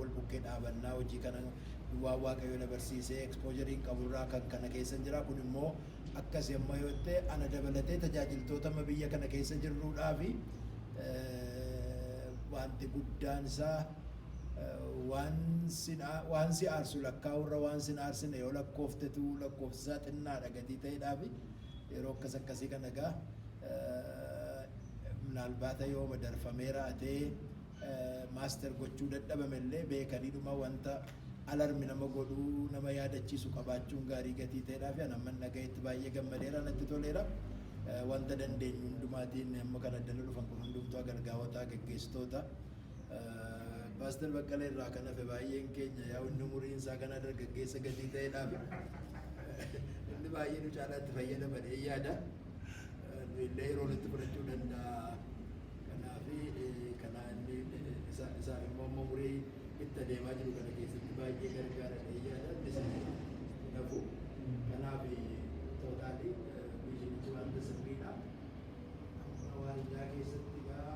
wal bukkee dhaabannaa hojii kana duwwaa waaqayyo na barsiisee exposuriin qaburraa kan kana keessa jira. Kun immoo akkasii amma yoo ta'e ana dabalatee tajaajiltoota biyya kana keessa jirruudhaafi wanti guddaan isaa waan si aarsu lakkaa'urra waan si aarsine yoo lakkooftetu lakkoofsisaa xinnaadha gatii ta'eedhaafi yeroo akkasii kan egaa ምናልባት yoo madarfameera atee maaster gochuu dadhabamellee beekanii dhuma wanta alarmi nama godhuu nama yaadachiisu qabaachuun gaarii gatii ta'eedhaafi anamman nagayetti baay'ee gammadeera natti toleera. Wanta dandeenyu hundumaatiin amma kan addana dhufan kun hundumtuu agargaawotaa gaggeessitoota Pastor Baqqalee irraa kan hafe baay'een keenya yaa inni umuriin isaa kana dargaggeessa gatii ta'eedhaaf inni baay'ee nu caalaatti fayyadamadhee yaada. Illee yeroo itti fudhachuu danda'a. Kanaaf kana inni isaa immoo umurii itti adeemaa jiru kana keessatti baay'ee gargaaradhee yaada. Innis nafu kanaaf tootaalii biyyichi wanta sirriidha. Waldaa keessatti gaa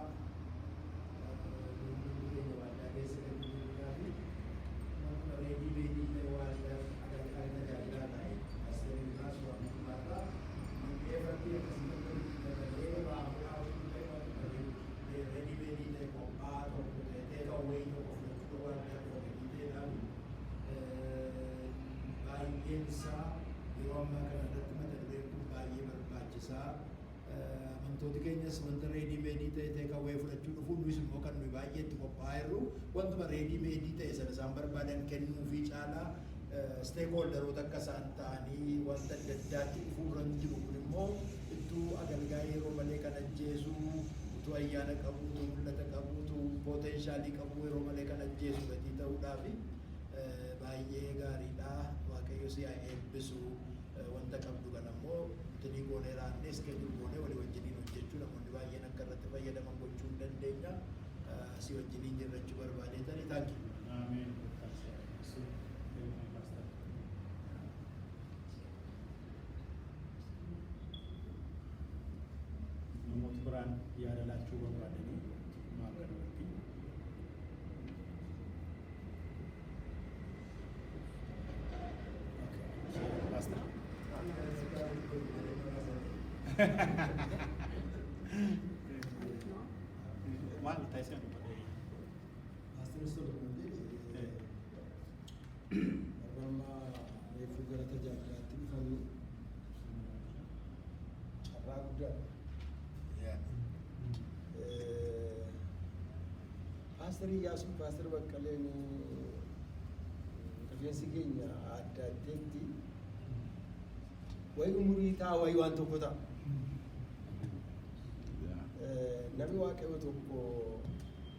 waldaa keessa kan jirudha fi reedii beedii ta'e waldaa agarqaa tajaajilaa ta'e asirrii irraa suuraa everti akkasumatti dabalee baafnaa hojii ta'e reedii beedii ta'e qophaa tokko ta'e ta'ee tokko fudhachuu waldaa tokko ta'eedhaan baay'een isaa yeroo ammaa kana irratti mata dureen kun baay'ee barbaachisaa. Amantooti keenyas wanta reedii meedii ta'e kawwee fudhachuu dhufuun nuyis immoo kan nuyi baay'ee itti qophaa'eerru wantuma reedii meedii ta'e sana isaan barbaadan kennuu fi caalaa stakeholderoota akka isaan ta'anii wanta adda addaatti dhufuurra jiru kun immoo ittuu agalgaa yeroo malee kan ajjeesu utuu ayyaana qabu utuu mul'ata qabu utuu poteenshaalii qabu yeroo malee kan ajjeesu gatii ta'uudhaafi baay'ee gaariidha. Waaqayyo si haa eebbisu. Wanta qabdu kan ammoo itti goonee raannee iskeejul goonee walii wajjiniin hojjechuu namoonni baay'een akka irratti fayyadaman gochuu hin dandeenya. Si wajjiniin jirrachuu barbaadeetanii taanki. Ameen. Namoota biraan yaada laachuu barbaadanii maal godhu? Pastor. Maal taasisan Pastor Rama reefu gara tajaajilaatti dhufanii carraa guddaa. Pastor Iyyaasuun Pastor Baqqaleen rifeensi keenya adda addeetti wayi umurii ta'a wayi waan tokko ta'a. Namni waaqayyo tokko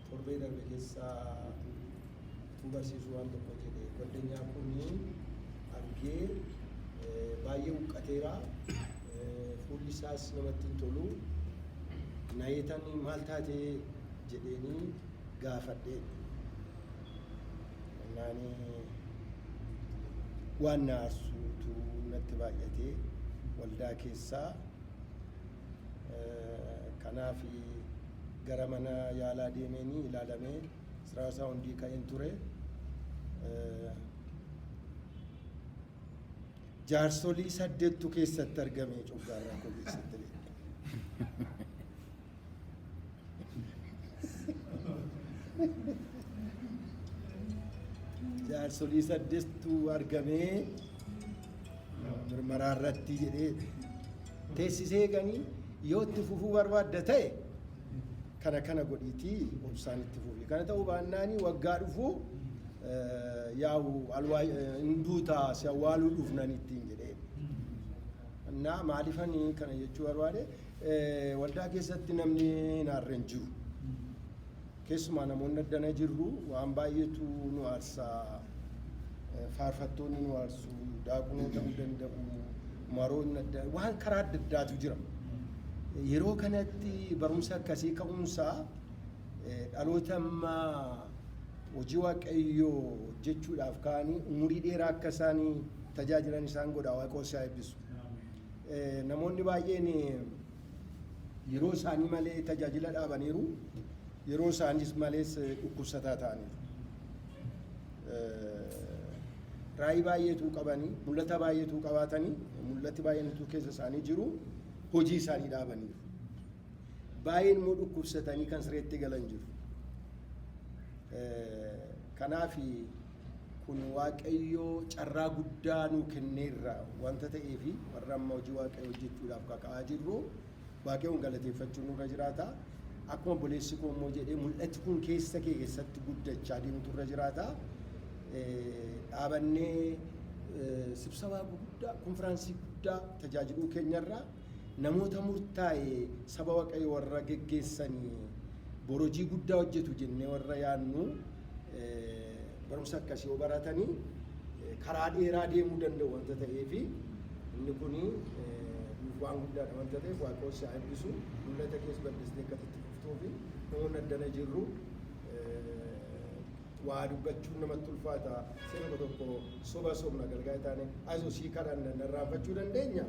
torbee darbe keessaa utuu barsiisu waan tokko jedhe goddanyaa kun argee baay'ee huqqateera. Fuulli isaas namatti hin tolu. Naayetanii maal taate jedheenii gaafadhee. Waan na aarsuutu natti baay'atee waldaa keessaa kanaaf gara mana yaalaa deemeenii ilaalamee siraasaa hundii ka'een ture. Jaarsolii 8 keessatti argame coggaarraa koo keessatti. Jaarsolii 8tu argamee mirmaraa irratti jedhee teessisee ganii yoo itti fufuu barbaadda ta'e kana godhiitii obsaan itti fufi. Kana ta'uu baannaanii waggaa dhufuu yaa'u hinduutaa si awwaaluu dhufnan ittiin jedhee. Naa maalifanii kana jechuu barbaade waldaa keessatti namni naarra hin jiru. Keessumaa namoonni addana jirru waan baay'eetu nu aarsaa. Faarfattoonni nu aarsu, daaqunoo ta'uu danda'u, maroonni adda waan karaa adda addaatu jira. Yeroo kanatti barumsa akkasii ka'umsaa dhaloota ammaa hojii waaqayyoo jechuudhaaf ka'anii umurii dheeraa akka isaanii tajaajilan isaan godha. Waaqayyo isaa eebbisu. Namoonni baay'een yeroo isaanii malee tajaajila dhaabaniiru. Yeroo isaanis malees dhukkubsataa ta'aniiru. raayii baay'eetu qabanii, mul'ata baay'eetu qabaatanii, mul'ati baay'eentu keessa isaanii jiru, hojii isaanii dhaabaniiru. Baay'een immoo dhukkubsatanii kan sireetti galan jiru. Kanaaf kun Waaqayyoo carraa guddaa nuu kenneerra wanta ta'eef warra amma hojii Waaqayyoo hojjechuudhaaf kaka'aa jirru Waaqayyoon galateeffachuun nurra jiraata. Akkuma obboleessi koo immoo jedhee mul'ati kun keessa kee keessatti guddachaa deemtu irra jiraata. Dhaabannee sibsabaa guddaa, konfiraansii guddaa tajaajiluu keenyarraa namoota murtaa'e saba Waaqayyoo warra geggeessanii borojii guddaa hojjetu jennee warra yaadnu barumsa akkasii yoo baratanii karaa dheeraa deemuu danda'u wanta ta'eef inni kun waan guddaadha wanta ta'eef Waaqayyoo si haa eebbisu mul'ata keessa bal'isnee akkasitti fuftuu fi namoonni addana jirru waa dubbachuun namatti ulfaata sirba tokko sobna gargaara taane asoo sii kadhanna narraanfachuu dandeenya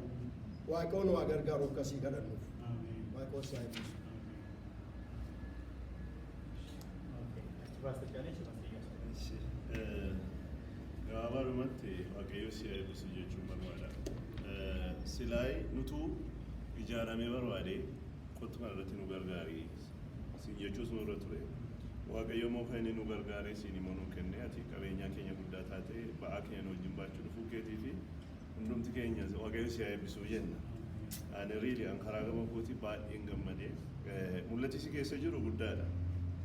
Waaqayyoon waa gargaaru akkasii kadhannuuf Waaqayyoo si haa eebbisu. Gabaabumatti Waaqayyo si haa eebbisu jechuun barbaada. Silaay nutuu ijaaramee barbaade kottu kanarratti nu gargaari siin jechuus nurra ture. Waaqayyo immoo kan inni nu gargaare siin immoo nu kenne ati qabeenyaa keenya guddaa taate ba'aa keenya wajjin baachuu dhufuu keetii fi hundumti keenya Waaqayyo si haa eebbisu jenna. Ani riili an karaa gama kootii baay'een gammadee mul'ati si keessa jiru guddaadha.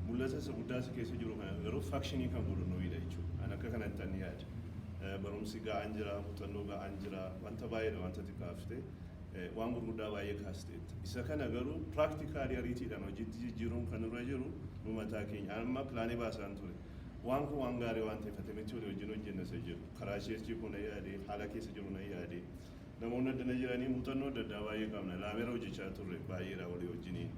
Mul'ata isa guddaa si keessa jiru kana garuu faakshinii kan godhu nuyiidha jechuudha. An akka kanatti ani yaada. Barumsi ga'aan jira, muuxannoo ga'aan jira, wanta baay'eedha wanta xiqqaafte waan gurguddaa baay'ee kaasteetti. Isa kana garuu piraaktikaalii ariitiidhaan hojiitti jijjiiruun kan irra jiru nu mataa keenya. Amma pilaanii baasaan ture. Waan kun waan gaarii waan ta'eef atamitti walii wajjin hojjenna isa jiru. Karaa sheerchii kun yaade, haala keessa jiru na yaade. Namoonni addana jiranii muuxannoo adda addaa baay'ee qabna. Laameera hojjechaa turre baay'eedha walii wajjiniin.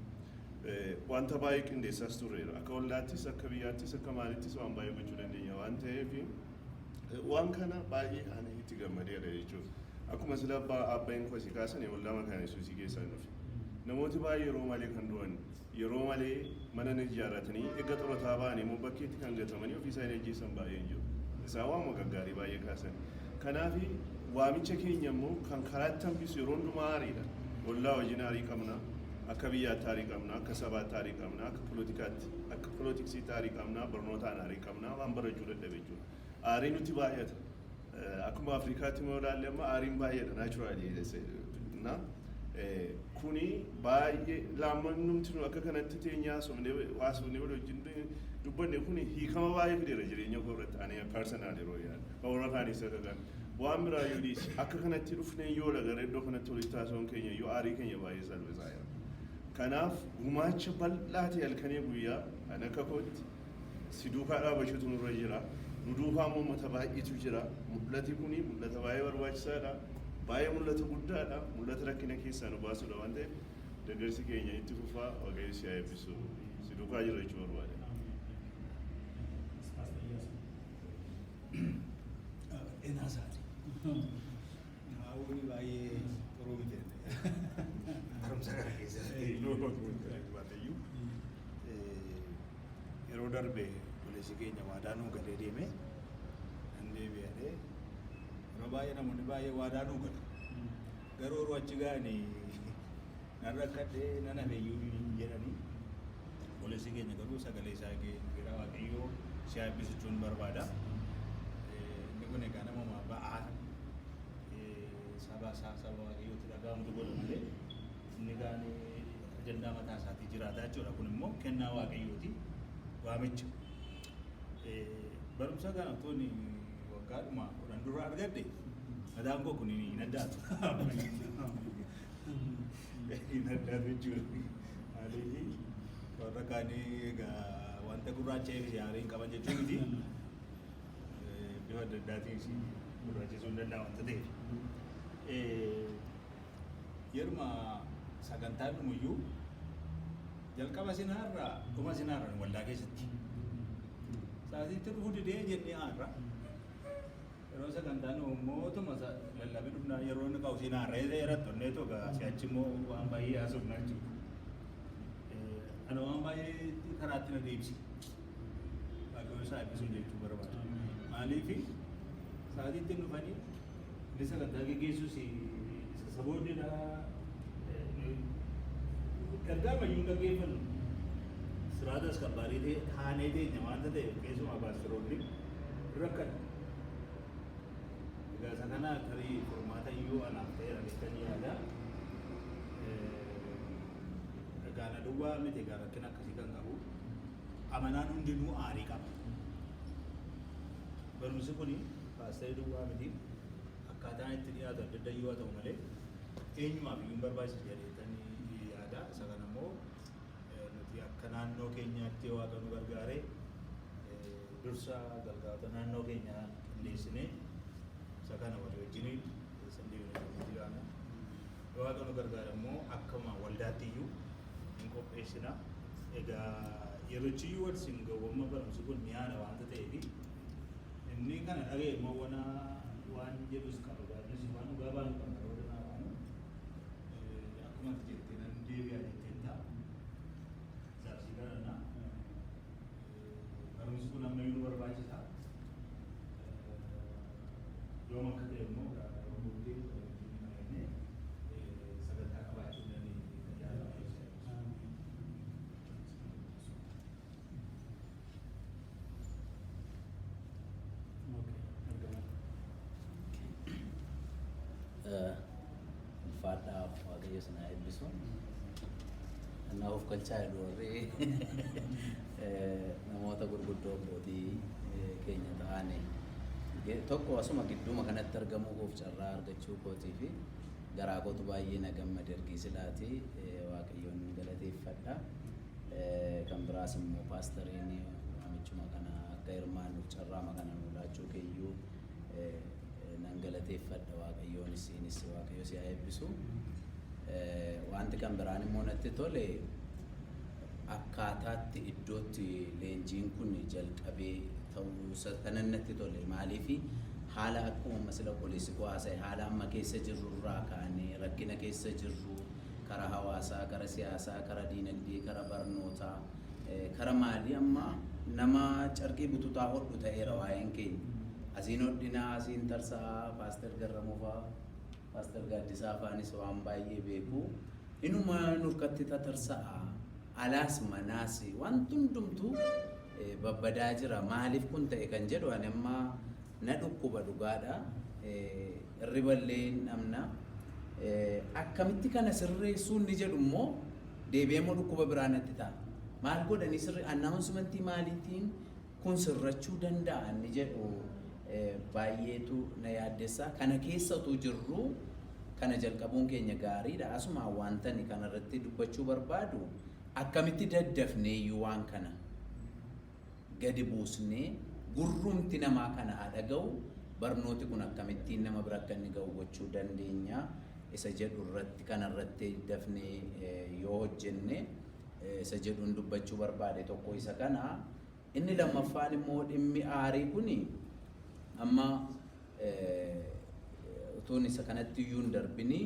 Wanta baay'ee qindeessaas turreera. Akka wallaattis, akka biyyaattis, akka maalittis waan baay'ee gochuu dandeenya waan ta'eef waan kana baay'ee ani itti gammadeera jechuudha. Akkuma sila abbayin koo si kaasan wallama kana Yesuusii keessaa dhufe. Namooti baay'ee yeroo malee kan du'an yeroo malee mana ni ijaarratanii eegga xurataa ba'anii immoo bakkeetti kan gatamanii ofii isaanii ajjeesan baay'ee jiru. Isaan waan gaggaarii baay'ee kaasan. Kanaaf waamicha keenya immoo kan karaatti hambisu yeroo hundumaa aariidha. Wallaa wajjin aarii qabna. Akka biyyaatti aarii qabna, akka sabaatti aarii qabna, akka pilootiksiitti aarii qabna, barnootaan aarii qabna, waan barachuu dadhabe jechuudha. Aarii nuti baay'ata. Akkuma Afrikaatti immoo ilaalle amma aariin baay'eedha naachuraalii. Kuni baay'ee lammannumti nu akka kanatti teenyaa haasofnee wal wajjin dubbanne kuni hiikama baay'ee fideera jireenya koo irratti ani parsonaal yeroo yaadu. Warra kaanis akka kan waan biraa yoo dhiisi akka kanatti dhufnee yoo lagara iddoo kanatti walitti haasawuun keenya yoo aarii keenya baay'ee salphisaa jira. Kanaaf gumaacha bal'aa ta'e halkanii guyyaa kan akka kootti si duukaa dhaabachuutu nurra jira. Nu duukaa immoo uummata baay'eetu jira. Mul'ati kuni mul'ata baay'ee barbaachisaadha. Baay'ee mul'ata guddaadha. Mul'ata rakkina keessaa nu baasudha waan ta'eef deeggarsi keenya itti fufaa Waaqayyo si haa eebbisu. Si duukaa jira jechuu barbaada. Enaasaati. Haawuni baay'ee turuu miti. Barumsa kana keessatti yeroo darbe obboleessi keenya waadaa nuu galee deeme nan deebi'adhee yeroo baay'ee namoonni baay'ee waadaa nuu galu. Garuu yeroo achi ga'anii nan rakkadhee nan hafeeyyuu jedhanii obboleessi keenya garuu sagalee isaa gara Waaqayyoo si haa eebbisu jechuun barbaada. Inni kun egaa nama ba'aa saba Waaqayyootti dhaga'amutu godha malee inni gaan ajandaa mataa isaatii jiraata jechuudha. Kun immoo kennaa Waaqayyooti waamicha. Barumsa kana tooni waggaadhuma 10 dura argadhe mataan koo kun hin addaatu. Hin addaatu jechuudha. Maaliif warra kaanii egaa wanta gurraacha'ee fi yaariin qaban jechuun miti. Bifa adda addaatiin si gurraachisuu hin danda'a wanta ta'eef. Yeruma sagantaa dhumayyuu jalqaba sinaarraa dhuma sinaarraa waldaa keessatti saasitti dhufuu didee jennee aarra yeroo sagantaan mootuma lallabee dhufnaa yeroo inni qabu sinaarra eerattonne toga si'achi immoo waan baay'ee haasofnaa jechuudha. Ana waan baay'ee karaatti na deebisi. Waaqayyo isaa eebbisuun jechuu barbaada. Maaliifi sa'aatiitti dhufanii inni sagantaa geggeessus saboonnidha. Ergaa mayyuu gaggeeffannu siraata askabaarii ta'e haanee teenya waanta ta'e keessumaa paasteroonni rakkadha. Egaa isa kana tarii furmaata iyyuu anaaf ta'eera jettanii yaada. Egaa na duwwaa miti egaa rakkina akkasii kan qabu amanaan hundinuu aarii qaba. Barumsi kuni paasterii duwwaa miti akkaataan itti dhiyaatu adda adda yoo ta'u malee eenyumaaf iyyuu barbaachisa jedhanii yaada. Isa kana immoo nuti akka naannoo keenyaatti waaqa nu gargaare dursa galgaata naannoo keenya qindeessinee isa kana walii wajjiniin sandeebiin jiraana. Waaqa nu gargaare immoo akkuma waldaatti iyyuu hin qopheessina. Egaa yeroochi iyyuu wal singawwamma barumsi kun mi'aana waanta ta'eefi inni kana dhaga'e immoo waan jedhus qaba. Gaafnis waan dhugaa baanu qaba. Akkuma jettee nan deebi'aa jetteen ta'a. Saabsii kanana barumsi kun amma iyyuu barbaachisa. Yoom akka ta'e immoo booddee sagantaa qabaachuu dandeenye. Ulfaadhaaf waaqayyo sana eebbisu. Kanaaf of galchaa jedhu warri namoota gurguddoo abbootii keenya ta'anii tokko asuma gidduuma kanatti argamuuf carraa argachuu kootii fi garaa kootu baay'ee na gammade ergi silaati waaqayyoon galateeffadha. Kan biraas immoo paasteriin waamichuma kana akka hirmaannuuf carraama kana nu laachuu keeyyuu nan galateeffadha. Waaqayyoon isiinis waaqayyo si haa eebbisu. Wanti kan biraan immoo natti tole akkaataatti iddootti leenjiin kun jalqabee ta'uu kanan natti tole. Maaliifi haala akkuma masila poolisi haasa'e haala amma keessa jirru irraa kaanee rakkina keessa jirru karaa hawaasaa, karaa siyaasaa, karaa diinagdee, karaa barnootaa, karaa maalii amma nama carqii bututaa hodhu ta'eera waa'een keenya. Asiin hodhinaa, asiin tarsaa, paaster Garramuufaa, paaster Gaaddisaa faanis waan baay'ee beeku. Inuma nurkatti tatarsa'a. Alaas manaas wanti hundumtuu babbadaa jira. Maaliif kun ta'e kan jedhu ani amma na dhukkuba dhugaadha. Irriballee namna. Akkamitti kana sirreessuu inni jedhu immoo deebi'eemmoo dhukkuba biraa natti ta'a. Maal godhanii sirri annaawunsimentii maaliitiin kun sirrachuu danda'a inni jedhu baay'eetu na yaaddessa. Kana keessatu jirru kana jalqabuun keenya gaariidha. Asuma wantani kanarratti dubbachuu barbaadu akkamitti daddafnee iyyuu waan kana gadi buusnee gurrumti namaa kana haa dhaga'u barnooti kun akkamittiin nama bira akka inni ga'u gochuu dandeenya isa jedhu irratti kanarratti dafnee yoo hojjenne isa jedhuun dubbachuu barbaade tokko isa kana. Inni lammaffaan immoo dhimmi aarii kuni amma utuun isa kanatti iyyuu hin darbini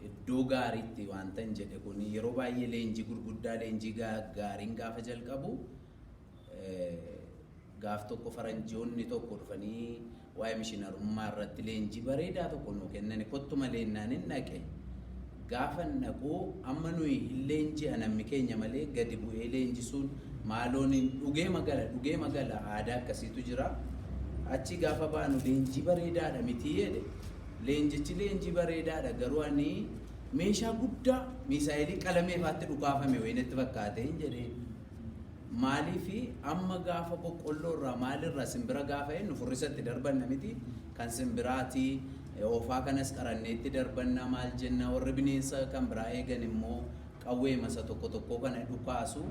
iddoo gaariitti wanta hin jedhe kun yeroo baay'ee leenjii gurguddaa leenjii gaariin gaafa jalqabu gaaf tokko faranjoonni tokko dhufanii waa'ee mishinarummaa irratti leenjii bareedaa tokko nuu kennani kottu malee naan hin dhaqe gaafa naquu amma nuyi hin leenjii anammi keenya malee gadi bu'ee leenjisuun maaloon dhugee magala aadaa akkasiitu jira. Achi gaafa baanu leenjii bareedaadha miti jedhe leenjichi leenjii bareedaadha garuu ani meeshaa guddaa misaayilii qalameefaatti dhukaafame wayinetti fakkaate hin jedheen. Maaliifi amma gaafa boqqolloo irraa maalirraa simbira gaafa nu furrisatti darbanna miti kan simbiraati oofaa kanas qaranneetti darbanna maal jenna warri bineensa kan biraa eegan immoo qawwee masa tokko tokko kana dhukaasu.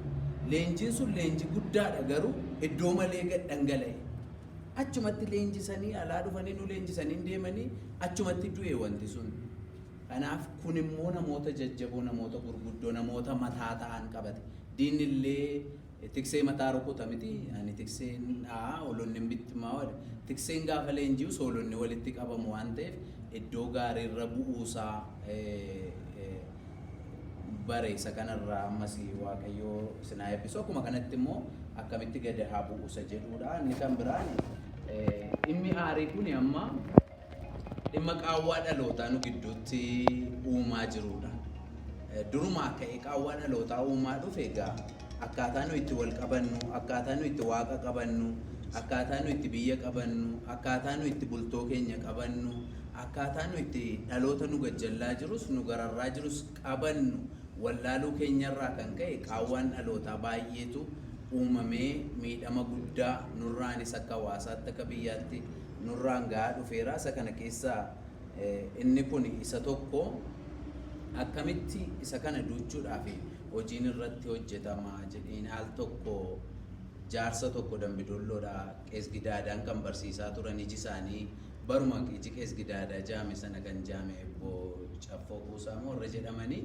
Leenjiin sun leenjii guddaadha garuu iddoo malee gad dhangala'e. Achumatti leenjisanii alaa dhufanii nu leenjisanii deemanii achumatti du'e wanti sun. Kanaaf kun immoo namoota jajjaboo namoota gurguddoo namoota mataa ta'an qabate. Diinillee tiksee mataa rukuta miti ani tikseen olonni bittimaa wal tikseen gaafa leenji'u soolonni walitti qabamu waan ta'eef iddoo gaariirra bu'uusaa bareessa kanarraa ammas waaqayyoo sinaa eebbisu. Akkuma kanatti immoo akkamitti gadi haa bu'u isa jedhudha. Inni kan biraan dhimmi aarii kun amma dhimma qaawwaa dhalootaa nu gidduutti uumaa jirudha. Durumaa ka'ee qaawwaa dhalootaa uumaa dhufe egaa akkaataa nu itti wal qabannu, akkaataa nu itti waaqa qabannu, akkaataa nu itti biyya qabannu, akkaataa nu itti bultoo keenya qabannu, akkaataa nu itti dhaloota nu gajjallaa jirus nu gararraa jirus qabannu wallaaluu keenyarraa kan ka'e qaawwaan dhalootaa baay'eetu uumamee miidhama guddaa nurraanis akka hawaasaatti akka biyyaatti nurraan gahaa dhufeera. Isa kana keessaa inni kun isa tokko. Akkamitti isa kana duuchuudhaaf hojiin irratti hojjetama jedheen al tokko jaarsa tokko Dambidolloodhaa Qees Gidaadaan kan barsiisaa turan iji isaanii baruma iji Qees Gidaadaa jaame sana kan jaame Obbo Caffoo Kuusaa moo warra jedhamanii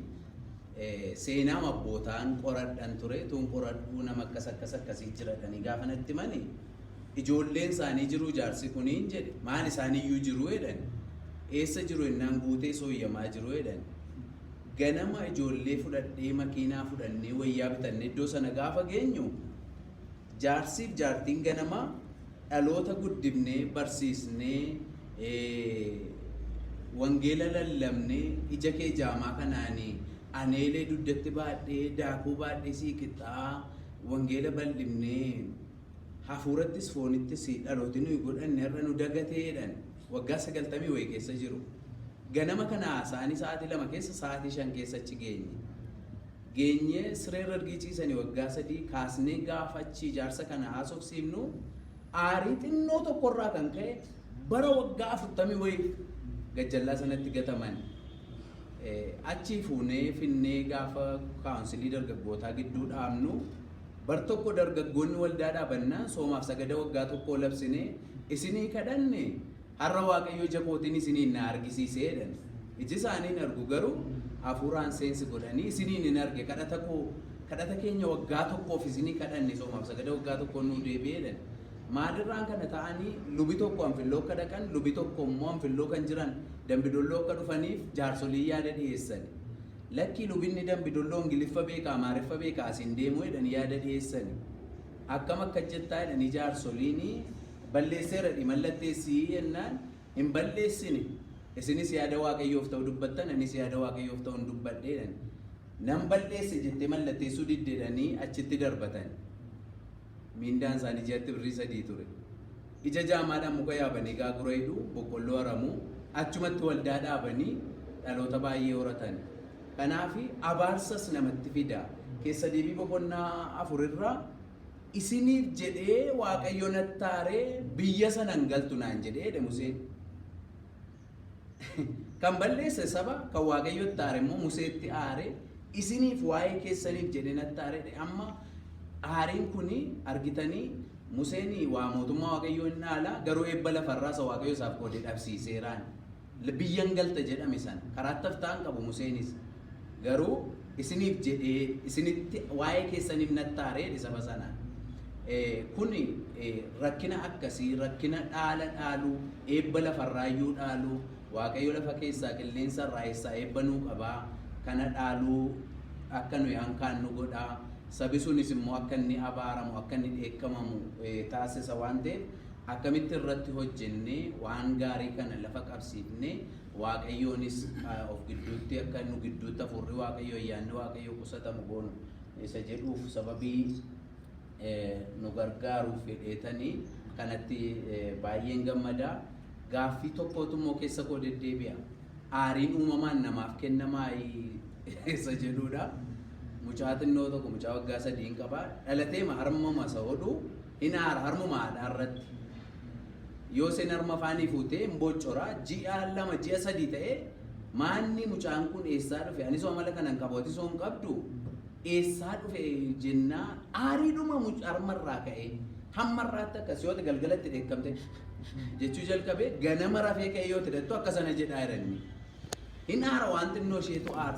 seenaa abbootaan qoradhan ture tun qoradhuu nama akkasii jiradhanii gaafa natti mani ijoolleen isaanii jiru jaarsi kuniin jedhe maan isaaniiyyuu jiru jedhan eessa jiru ennaan guutee sooyyamaa jiru jedhan ganama ijoollee fudhadhee makiinaa fudhannee wayyaa bitannee iddoo sana gaafa geenyu jaarsiif jaartiin ganama dhaloota guddifnee barsiisnee wangeela lallabnee ija kee jaamaa kanaanii aneelee dugdatti baadhee daakuu baadhee sii qixxaa wangeela bal'ifnee hafuurattis foonittis dhalooti nuyi godhanne irra nu dagateedhan waggaa 90 wayii keessa jiru. Ganama kana isaanii sa'aatii 2 keessa sa'aatii 5 keessa achi geenye sireerra argisiisanii waggaa 3 kaasnee gaafa achi jaarsa kana haasofsiifnu aarii xinnoo tokkorraa kan ka'e bara waggaa 40 wayii gajjallaa sanatti gataman. Achi fuunee finnee gaafa kaawunsilii dargaggootaa gidduu dhaabnu bar tokko dargaggoonni waldaa dhaabannaa soomaaf sagada waggaa tokko labsine isinii kadhanne har'a waaqayyo jakootiin isiniin na argisiiseedhan iji isaaniin argu garuu hafuuraan seensi godhanii isiniin hin arge kadhata keenya waggaa tokkoof isinii kadhanne soomaaf sagada waggaa tokko nu deebi'eedhan maalirraan kana ta'anii lubi tokko Anfilloo akka dhaqan lubi tokko immoo Anfilloo kan jiran Dambidolloo akka dhufaniif jaarsolii yaada dhiyeessan lakkii lubinni Dambidolloo Ingiliffa beeka Amaariffa beeka asiin deemuu jedhan yaada dhiyeessan akkam akka jettaa jedhanii jaarsoliini balleesseera mallatteessii jennaan hin balleessine isinis yaada waaqayyoof ta'u dubbattan anis yaada waaqayyoof ta'u dubbadheedhan nan balleesse jettee mallatteessuu diddeedhanii achitti darbatan miindaan isaanii ji'atti birrii 3 ture ija jaamaadhaan muka yaabanii gaagura hidhuu boqqolloo haramuu achumatti waldaa dhaabanii dhaloota baay'ee horatan kanaaf abaarsas namatti fida keessa deebii boqonnaa 4 irraa isiniif jedhee waaqayyo nattaaree biyya sanan galtu naan jedhee Museen kan balleesse saba kan waaqayyo taare immoo Museetti aare isiniif waa'ee keessaniif jedhee nattaaree amma aariin kuni argitanii Museen waa mootummaa waaqayyo hin dhaala garuu eebba lafarraa isa waaqayyo isaaf qoodee dhabsiiseeraan biyyan galta jedhame sana karaatti haftaan qabu Museenis garuu isiniif jedhee isinitti waa'ee keessaniif nattaaree saba sanaan kuni rakkina akkasii rakkina dhaala dhaaluu eebba lafarraayyuu dhaaluu waaqayyo lafa keessaa qilleensa irraa eessaa eebba nuu qabaa kana dhaaluu akka nuyi hankaannu godhaa sabi sunis immoo akka inni abaaramu akka inni dheekkamamu taasisa waan ta'eef akkamitti irratti hojjennee waan gaarii kana lafa qabsiifnee waaqayyoonis of gidduutti akka nu gidduutti hafuurri waaqayyo ayyaanni waaqayyo qusatamu goonu isa jedhuuf sababii nu gargaaruuf fedheetanii kanatti baay'een gammadaa gaaffii tokkootu immoo keessa koo deddeebi'a aariin uumamaan namaaf kennamaa isa jedhudha mucaa xinnoo tokko mucaa waggaa 3 qabaa dhalatee harmama isa hodhu hin aara harmuma haadhaarratti yoo seen harma afaanii fuutee mboccoraa ji'a 2 ji'a 3 ta'ee maanni mucaan kun eessaa dhufe anis amala kanan qabooti soon qabdu eessaa dhufe jennaa aariidhuma harmarraa ka'ee hammarraatti akkas yoo galgalatti dheekkamte jechuu jalqabe ganama rafee ka'ee yoo tidhattu akka sana jedhaa jiranii hin aara waan xinnoo isheetu aarsa